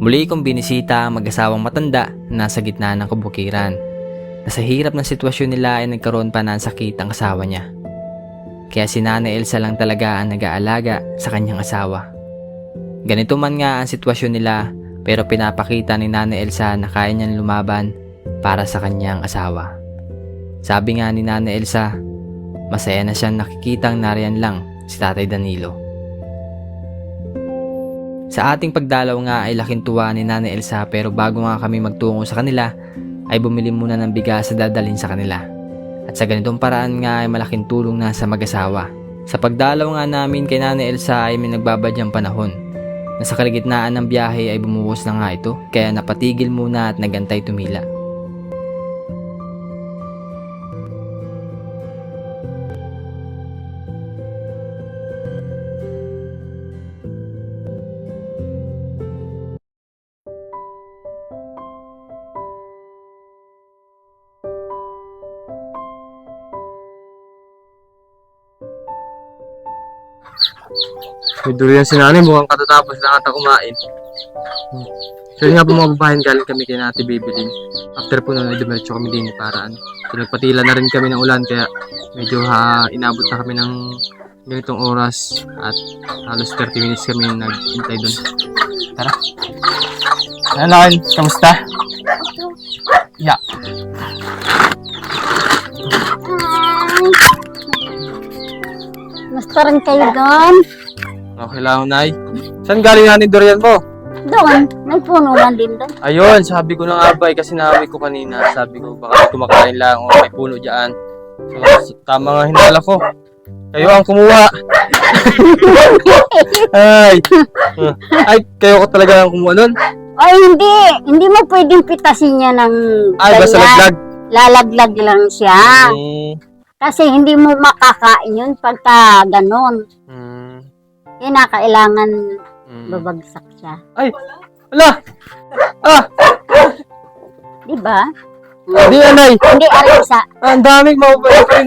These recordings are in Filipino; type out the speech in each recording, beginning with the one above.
Muli kong binisita ang mag-asawang matanda na nasa gitna ng kabukiran. Na sa hirap ng sitwasyon nila ay nagkaroon pa ng sakit ang asawa niya. Kaya si Nanay Elsa lang talaga ang nag-aalaga sa kanyang asawa. Ganito man nga ang sitwasyon nila, pero pinapakita ni Nanay Elsa na kaya niyang lumaban para sa kanyang asawa. Sabi nga ni Nanay Elsa, masaya na siyang nakikitang nariyan lang si Tatay Danilo. Sa ating pagdalaw nga ay laking tuwa ni Nanay Elsa, pero bago nga kami magtungo sa kanila ay bumili muna ng bigas sa dadalhin sa kanila. At sa ganitong paraan nga ay malaking tulong na sa mag-asawa. Sa pagdalaw nga namin kay Nanay Elsa ay may nagbabadyang panahon. Na sa kalagitnaan ng biyahe ay bumuhos na nga ito, kaya napatigil muna at nagantay tumila. May durian si nanay, mukhang katatapos lang ata kumain. So yun nga po mga babayan, galing kami kay Ate Bibilin. After po nun ay dumiretso kami din para so, nagpatila na rin kami ng ulan, kaya medyo inabot na kami ng ganitong oras at halos 30 minutes kami naghintay doon. Tara. Ano Lakin, kamusta? Yeah. Gusto rin kayo doon? Okay lang, Nay. Saan galing nga ni durian mo? Doon, may puno man din doon. Ayun, sabi ko ng abay kasi naamoy ko kanina. Sabi ko baka kumakain lang o may puno dyan. So, tama nga hinala ko. Kayo ang kumuha. Ay. Ay, kayo ko talaga ang kumuha nun. Ay, hindi. Hindi mo pwedeng pitasin niya ng Ay, basta laglag. Lalaglag lang siya. Hmm. Kasi hindi mo makakain yun pagka ganon. Kailangan babagsak siya. Ay, wala. Ah, Diba? hindi anay. Hindi alisa. Ang daming maubayan pa rin.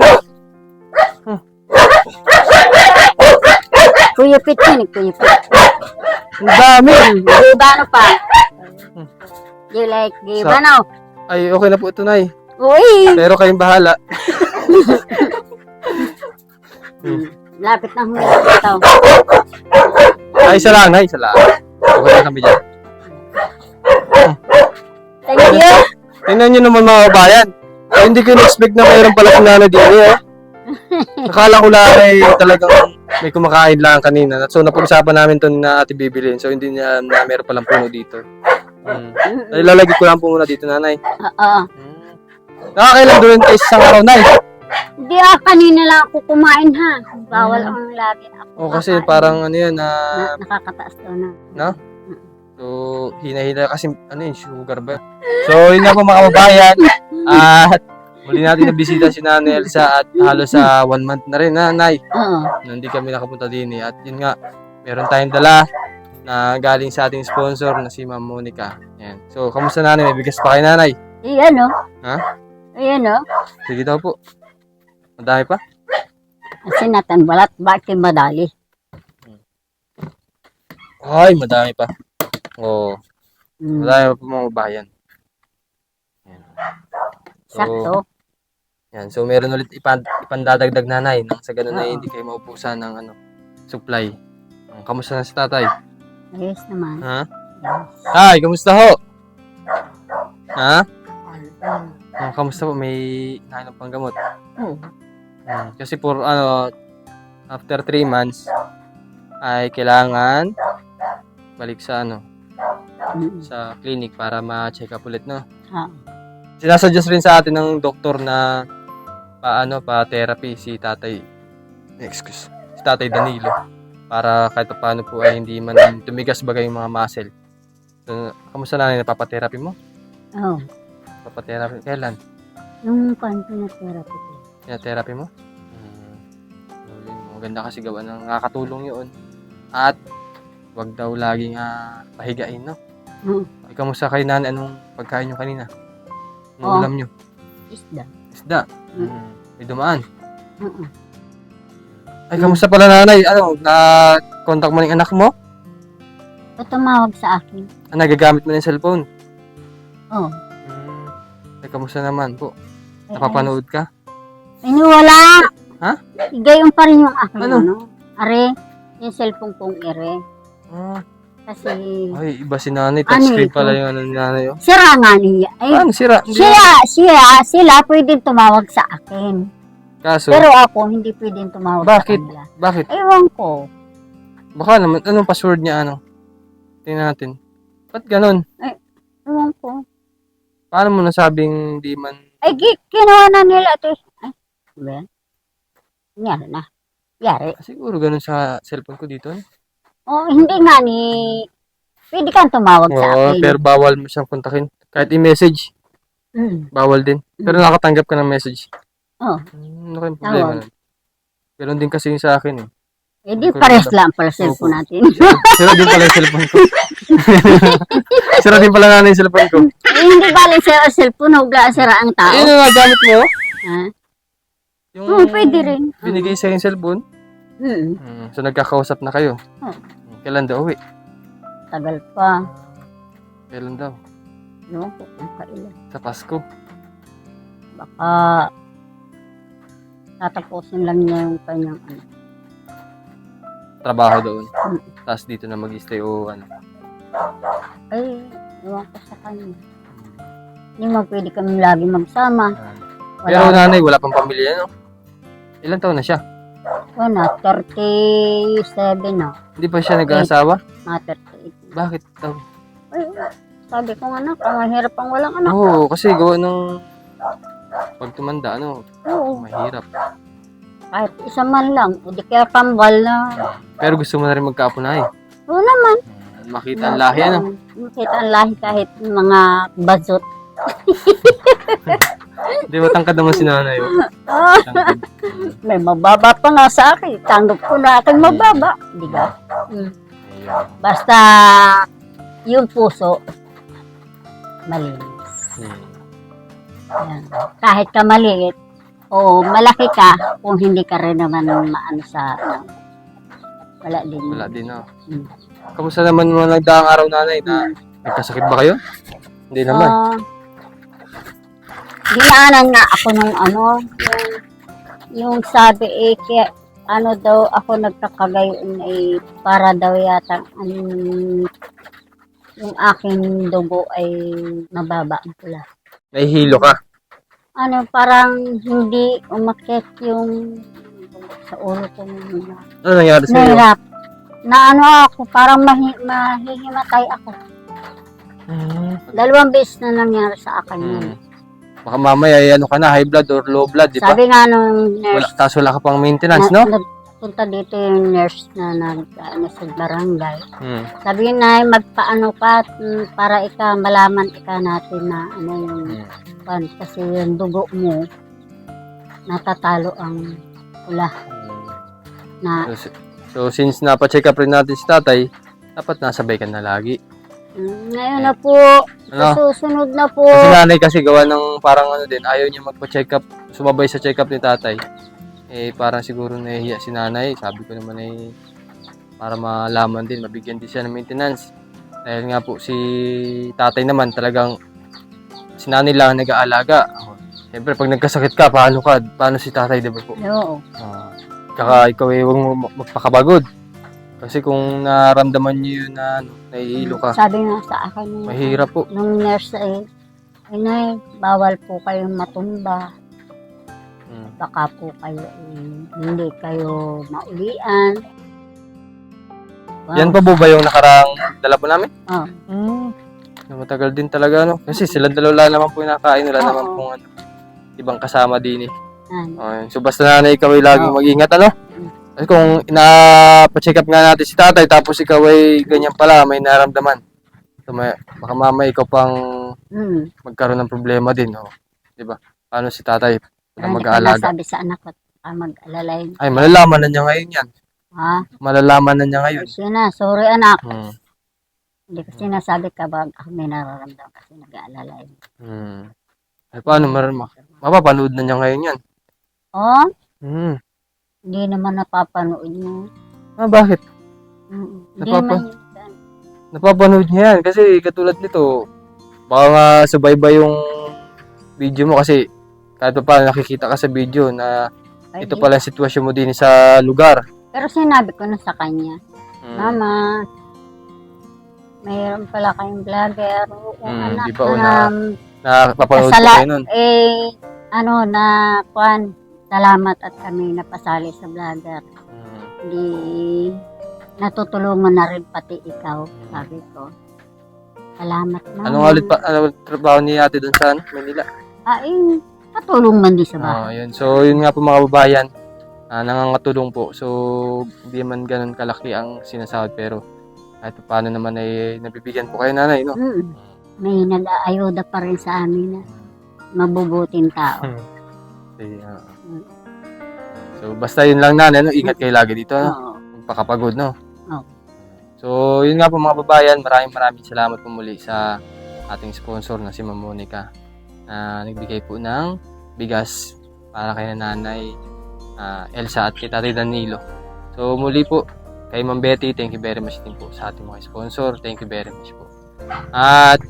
Kuyupit yun, kuyupit. Ang dami. Gibano pa. You like gibano? Ay, okay na po ito, Nay. Uy! Pero kayong bahala. Lapit na humilap ito. Ay, isa lang, Nay. Isa lang. Okay na kami dyan. Thank you. Tingnan nyo naman mga kabayan. Ay, hindi ko in-expect na mayroon pala kung nana dito eh. Akala ko lang ay talagang may kumakain lang kanina. So napag-usapan namin to na Ate Bibilin. So hindi niya na mayroon palang puno dito. Ay, lalagay ko lang po muna dito, Nanay. Oo. Nakakailan doon tayo sa isang araw, Nay? Hindi kanina lang ako kumain ha. Bawal ang lagi ako. O kasi parang ano yan na... Nakakataas daw na. No? So, hina-hina kasi ano yun, sugar ba? So, yun nga po mga kababayan. At muli natin nabisita si Nanay Elsa at halos sa 1 month na rin, Nanay. Oo. Na hindi kami nakapunta din eh. At yun nga, meron tayong dala na galing sa ating sponsor na si Ma'am Monica. Yan. So, kamusta Nanay? May bigas pa kay Nanay? Ayan o. Ha? Ayan o. Sige daw po. Madami pa? Kasi natanbalat, bakit madali? Ay, madami pa. Oo. Mm. Madami pa po mga bayan. Yan. Sakto. Yan. So, meron ulit ipandadagdag Nanay nang sa ganun ay hindi kayo maupusan ng supply. Kamusta na si tatay? Ayos naman. Ha? Tay, kamusta ho? Ha? Kamusta po? May nainom pang gamot? Oo. Kasi for after 3 months ay kailangan balik sa sa clinic para ma-check up ulit, no? Ha. Sinasuggest rin sa atin ng doktor na pa-therapy si Tatay Danilo para kahit paano po ay hindi man tumigas bagay yung mga muscle. So, kamusta na napapa-therapy mo? Oo. Papa-therapy kailan? Yung kanto na therapy ko. Therapy mo? Maganda kasi gawa ng nakakatulong yun. At wag daw laging pahigain, no? Ay, kamusta kay Nanay? Anong pagkain nyo kanina? Anong ulam nyo? Isda. Isda. May dumaan. Oo. Ay, kamusta pala Nanay? Na-contact mo ng anak mo? tumawag sa akin. Nagagamit mo na yung cellphone? Oh. Kamusta naman po? Ay, Napapanood ka? Ay, wala. Ha? Gayon pa rin yung aking Ano? Are, yung cellphone kong ere. Ah, Kasi, ay, iba si nanay. Ano Touchscreen ito? pala yung ano ni nanay. Oh. sira nga niya. Ay, Paano sira? sila pwedeng tumawag sa akin. Kaso, Pero ako, hindi pwedeng tumawag Bakit? sa kanila. bakit? Ewan ko. Baka naman, anong password niya ano? Tingnan natin. Ba't ganun? Ewan ko. Paano mo nasabing di man... Ay, kinuha na nila ito. Ay, ba? Yari na. Yari. Siguro ganun sa cellphone ko dito. Oh, hindi nga ni... Pwede kang tumawag sa Oo, akin. pero bawal mo siyang kontakin. Kahit i-message, Mm. bawal din. Pero nakatanggap ka ng message. Oh, Ano kayong problema Tawag. nun? Ganun din kasi yung sa akin eh. edi pares lang para cellphone natin. Sira din pala yung cellphone ko. Sira din pala nga yung cellphone ko. Eh, hindi bali sa cellphone, hugla sira ang tao. Ayun nga gamit mo. Ha? Yung Oo, pwede rin. binigay sa yung cellphone. Hmm, So nagkakausap na kayo. Oo. Kailan daw uwi? tagal pa. Kailan daw? Ewan ko kung kailan. Sa Pasko. Baka tatapusin lang niya yung kanyang ano. Trabaho doon. Mm. Tapos dito na mag-stay o ano. Ay, ewan ko sa kanya. Hindi mo pwede kami lagi magsama. Pero nanay, wala pang pamilya, no? Ilan taon na siya? Wala, 37 na. Hindi pa siya nag-aasawa? Mga 38. Bakit daw? Ay, sabi ko nga anak, ang mahirap ang walang anak. Oo, kasi gawa ng pag tumanda, ano, Oo, mahirap. kahit isa man lang. O di kaya kambal na. Pero gusto mo na rin magkaapo na eh. Oo naman. Makita ang lahi, ano? Makita ang lahi kahit mga bazot. Hindi ba tangkad naman si nanay? Oh. Ah, Tangkad. may mababa pa nga sa akin. Tanggap ko na aking mababa. Di ba? Ayun. Basta yung puso, malinis. Ayan. Kahit ka maliit, o malaki ka, kung hindi ka rin naman maano sa, ano, wala din. Wala din, no? Mm. Kamusta naman mga nagdaang araw nanay na nagkasakit ba kayo? Hindi naman. Dinaanan nga ako nung ano, yung sabi kaya, ano daw ako nagkakagayon para daw yata yung aking dugo ay mababa ang pula. Nahihilo ka. Ano, parang hindi umakyat yung sa ulo ko. Ano nangyari sa iyo? Nahirap. Na ano ako, parang mahihimatay ako. 2 beses na nangyari sa akin yun. Baka mamaya ano ka na, high blood or low blood, di ba? Sabi nga nung Wala, nurse, tapos wala ka pang maintenance, no? nagpunta dito yung nurse na sa barangay. Hmm. Sabi na magpaano ka para malaman natin na ano yung kasi yung dugo mo natatalo ang pula na So, since napacheck up rin natin si tatay, dapat nasabay ka na lagi. ngayon na po Ano? susunod na po Kasi nanay kasi gawa ng parang ano din, ayaw niya magpa-check up, sumabay sa check up ni tatay. Eh, parang siguro nahihiya si nanay. Sabi ko naman para malaman din, mabigyan din siya ng maintenance. Dahil nga po si tatay naman talagang si nanay lang nag-aalaga. Siyempre, pag nagkasakit ka, paano si tatay, di ba po? oo. Tsaka ikaw huwag mo magpakabagod. Kasi kung naramdaman niyo yun na nahihilo ka, Sabi nga sa akin mahirap po. nung nurse Inay, bawal po kayong matumba. Baka po kayo hindi kayo maulian. Wow. Yan pa po ba yung nakarang dala po namin? Oh. Matagal din talaga, no? Kasi sila dalawa naman po yung nakain. Wala Oo. naman pong ibang kasama din eh. Yan. So basta nanay, ikaw ay laging Oo. mag-ingat, ano? Kasi kung pa-check up nga natin si tatay, tapos ikaw ay ganyan pala, may naramdaman. So baka mamaya ikaw pang magkaroon ng problema din, no? Diba? Paano si tatay na Hindi ko mag-aalaga? nasabi sa anak ko, mag-alalay. Ay, malalaman na niya ngayon yan. Ha? Malalaman na niya ngayon. Kasi na, sorry anak. Hmm. Hindi ko sinasabi ka ba ako may nararamdaman kasi nag-aalalay. Ay, paano mapapanood na niya ngayon yan? Oh, Hmm. hindi naman napapanood mo. Bakit? Hindi Napapa- naman napapanood niya yan. Kasi katulad nito, baka nga subaybay yung video mo kasi kahit pa paano nakikita ka sa video na Pwede. ito pala ang sitwasyon mo din sa lugar. Pero sinabi ko na sa kanya, Mm. Mama, mayroon pala kayong vlogger. Oo, anak. Di ba napapanood ko Kasala- kayo nun. Salamat at kami napasali sa vlogger. Hindi natutulungan na rin pati ikaw, sabi ko. Salamat na. Ano trabaho ni ate doon sa Manila? Patulong man din sa bahay. Yun. So, yun nga po mga kababayan, nangangatulong po. So, hindi man ganun kalaki ang sinasahod pero kahit paano naman ay nabibigyan po kayo nanay, no? May nag-aayuda pa rin sa amin na mabubuting tao. Okay, so, basta yun lang nanay, no? Ingat kayo lagi dito, no? Oo. Magpakapagod, no? Oo. So, yun nga po mga kababayan, maraming salamat po muli sa ating sponsor na si Ma'am Monica na nagbigay po ng bigas para kay nanay Elsa at kay Tatay Danilo. So, muli po, kay Ma'am Betty, thank you very much din po sa ating mga sponsor. Thank you very much po. At,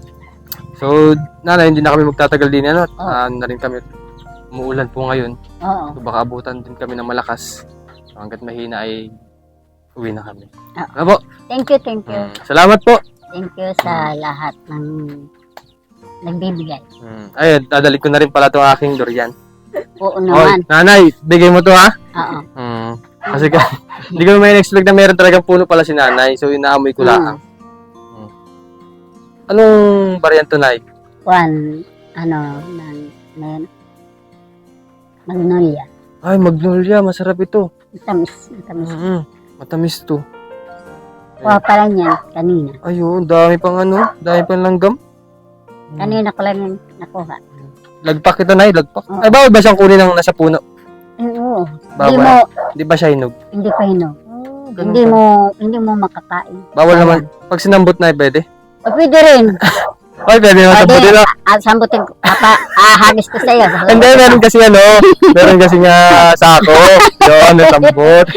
so, nanay, hindi na kami magtatagal din, ano? Na rin kami, umuulan po ngayon. Oo. So, baka abutan din kami ng malakas. So, hanggat mahina ay uwi na kami. Ano po? Thank you. Salamat po. Thank you sa lahat ng nagbibigay. Ayun, dadalik ko na rin pala itong aking durian. Oo Oy, naman. nanay, bigay mo to ha? Oo. Kasi hindi ko may expect na meron talagang puno pala si nanay. So, inaamoy ko lang. Anong variant to, nay? Magnolia. Ay, magnolia. Masarap ito. Matamis. Matamis to. Kuha pa lang yan, kanina. Ayun, dami pang langgam. Kanina ko lang yung nakuha. Lagpak ito, nay, lagpak. Oo. Ay, bawal ba siyang kunin ng nasa puno? Oo. Bawal. Hindi ba siya hinog? Hindi pa hinog. Ganun Hindi mo makakain. Bawal naman. Pag sinambot na, pwede. O, pwede rin. Ay, pwede naman sa puno. Sambutin ko. Hagis ko sa'yo. Hindi, meron kasi nga sako. Yun, nasambot.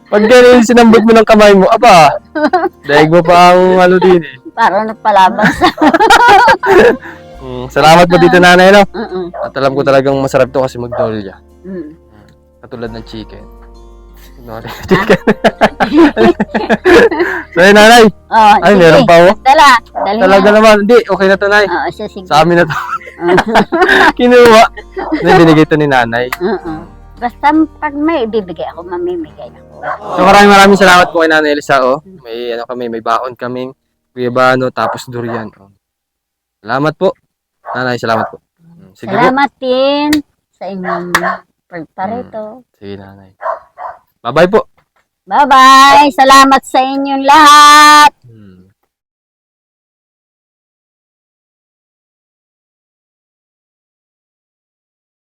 Pag ganun sinambot mo ng kamay mo, daig mo pa ang din eh. Parang nagpalabas. Salamat po dito nanay, no? Mm-mm. At alam ko talagang masarap to kasi magdolya. Mm. Katulad ng chicken. Chicken. So, yun, nanay. Oh, Ay, sige. meron pa ako. Dali Talaga na. naman. Hindi, okay na to, nay. Oo, sige. Sa amin na to. Kinuha. Binigay to ni nanay. Basta pag may ibibigay ako, mamimigay ako. So maraming salamat po kay Nanay Elsa. May baon kaming guyabano tapos durian. Salamat po. Nanay, salamat po. Sige po. Salamat din sa inyong pagparito. Sige nanay. Bye-bye po. Bye-bye! Salamat sa inyong lahat!